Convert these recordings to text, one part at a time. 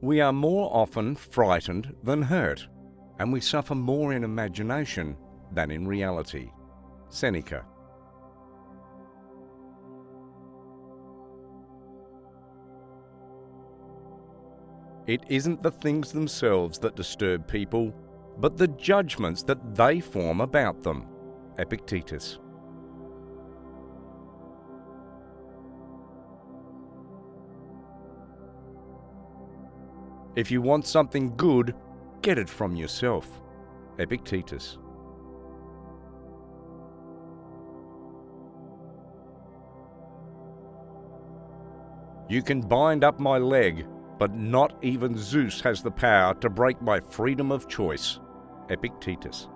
We are more often frightened than hurt, and we suffer more in imagination than in reality. Seneca. It isn't the things themselves that disturb people, but the judgments that they form about them. Epictetus. If you want something good, get it from yourself. Epictetus. You can bind up my leg, but not even Zeus has the power to break my freedom of choice. Epictetus.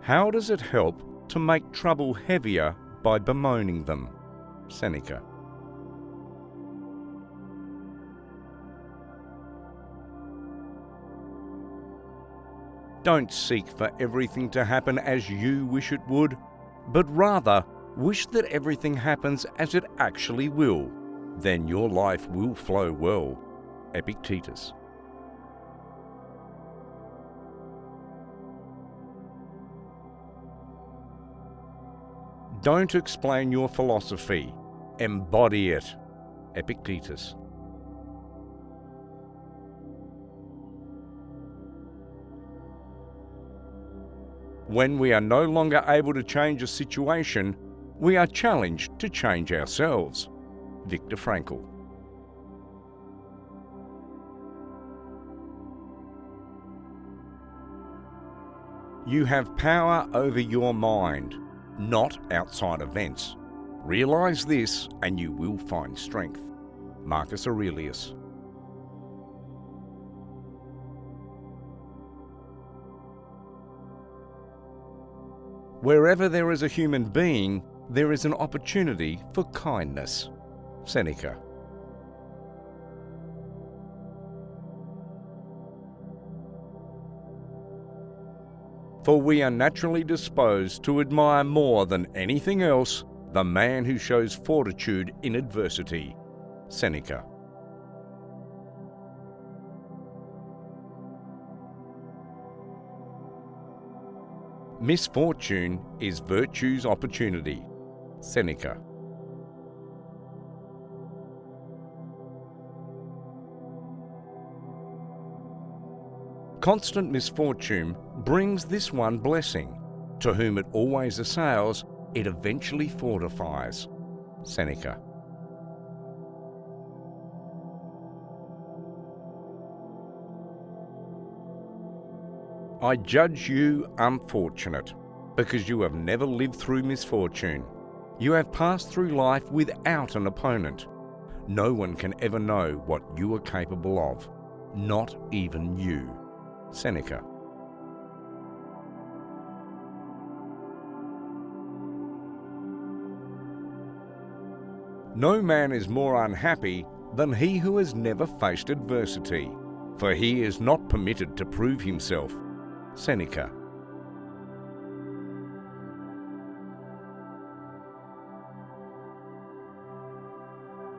How does it help to make trouble heavier by bemoaning them? Seneca. Don't seek for everything to happen as you wish it would, but rather wish that everything happens as it actually will. Then your life will flow well. Epictetus. Don't explain your philosophy, embody it. Epictetus. When we are no longer able to change a situation, we are challenged to change ourselves. Viktor Frankl. You have power over your mind, not outside events. Realize this and you will find strength. Marcus Aurelius. Wherever there is a human being, there is an opportunity for kindness. Seneca. For we are naturally disposed to admire more than anything else the man who shows fortitude in adversity. Seneca. Misfortune is virtue's opportunity. Seneca. Constant misfortune brings this one blessing. To whom it always assails, it eventually fortifies. Seneca. I judge you unfortunate, because you have never lived through misfortune. You have passed through life without an opponent. No one can ever know what you are capable of, not even you. Seneca. No man is more unhappy than he who has never faced adversity, for he is not permitted to prove himself. Seneca.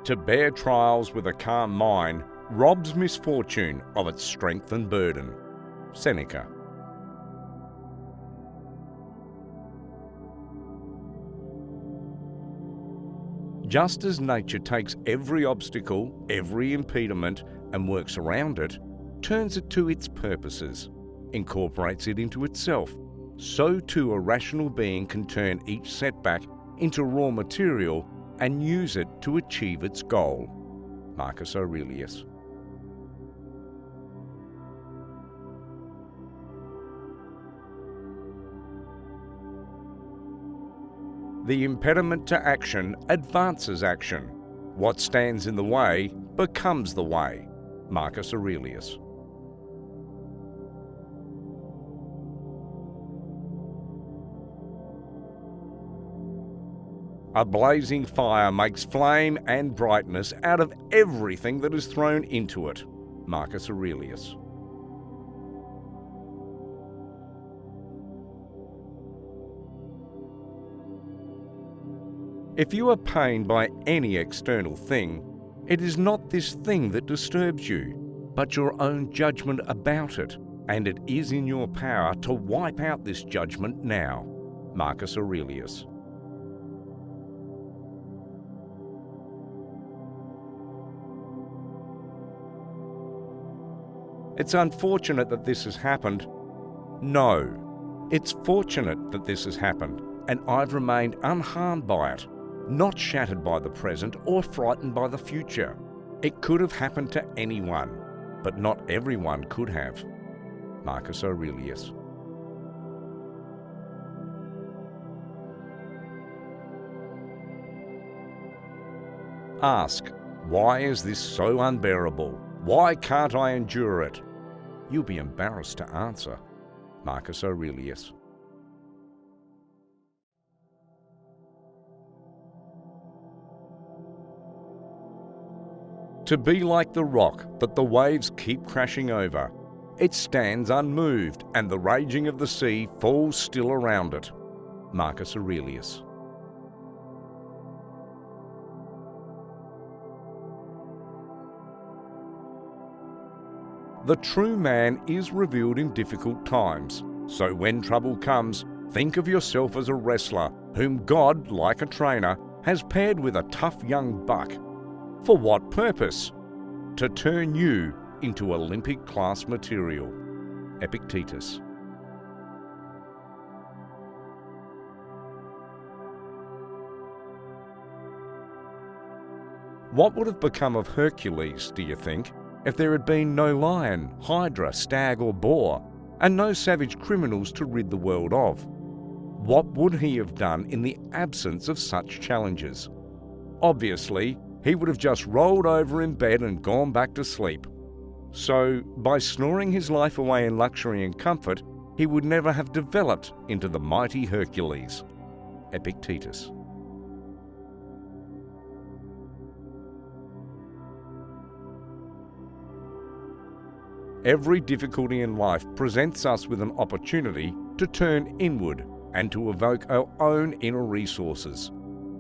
To bear trials with a calm mind robs misfortune of its strength and burden. Seneca. Just as nature takes every obstacle, every impediment, and works around it, turns it to its purposes, incorporates it into itself, so too a rational being can turn each setback into raw material and use it to achieve its goal. Marcus Aurelius. The impediment to action advances action. What stands in the way becomes the way. Marcus Aurelius. A blazing fire makes flame and brightness out of everything that is thrown into it. Marcus Aurelius. If you are pained by any external thing, it is not this thing that disturbs you, but your own judgment about it, and it is in your power to wipe out this judgment now. Marcus Aurelius. It's unfortunate that this has happened. No, it's fortunate that this has happened, and I've remained unharmed by it, not shattered by the present or frightened by the future. It could have happened to anyone, but not everyone could have. Marcus Aurelius. Ask, why is this so unbearable? Why can't I endure it? You'll be embarrassed to answer. Marcus Aurelius. To be like the rock that the waves keep crashing over. It stands unmoved, and the raging of the sea falls still around it. Marcus Aurelius. The true man is revealed in difficult times. So when trouble comes, think of yourself as a wrestler whom God, like a trainer, has paired with a tough young buck. For what purpose? To turn you into Olympic-class material. Epictetus. What would have become of Hercules, do you think, if there had been no lion, hydra, stag or boar, and no savage criminals to rid the world of? What would he have done in the absence of such challenges? Obviously, he would have just rolled over in bed and gone back to sleep. So, by snoring his life away in luxury and comfort, he would never have developed into the mighty Hercules. Epictetus. Every difficulty in life presents us with an opportunity to turn inward and to evoke our own inner resources.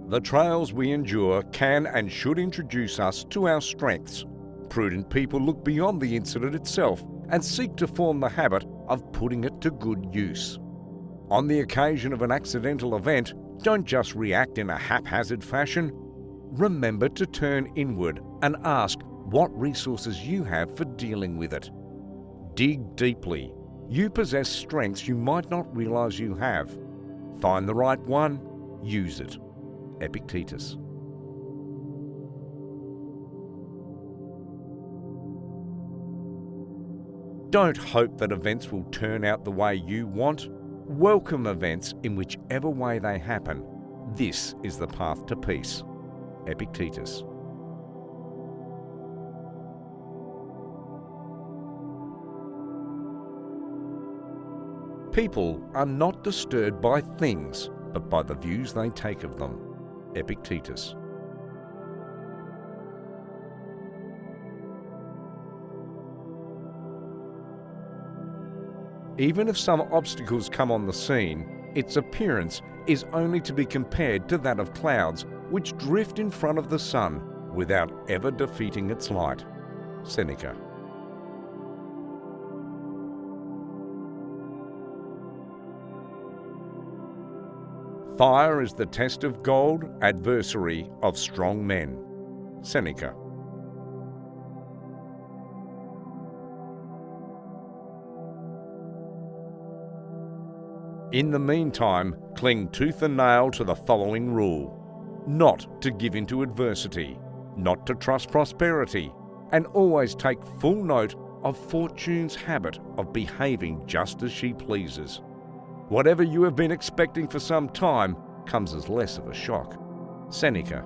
The trials we endure can and should introduce us to our strengths. Prudent people look beyond the incident itself and seek to form the habit of putting it to good use. On the occasion of an accidental event, don't just react in a haphazard fashion. Remember to turn inward and ask what resources you have for dealing with it. Dig deeply. You possess strengths you might not realize you have. Find the right one, use it. Epictetus. Don't hope that events will turn out the way you want. Welcome events in whichever way they happen. This is the path to peace. Epictetus. People are not disturbed by things, but by the views they take of them. Epictetus. Even if some obstacles come on the scene, its appearance is only to be compared to that of clouds which drift in front of the sun without ever defeating its light. Seneca. Fire is the test of gold, adversary of strong men. Seneca. In the meantime, cling tooth and nail to the following rule: not to give in to adversity, not to trust prosperity, and always take full note of Fortune's habit of behaving just as she pleases. Whatever you have been expecting for some time comes as less of a shock. Seneca.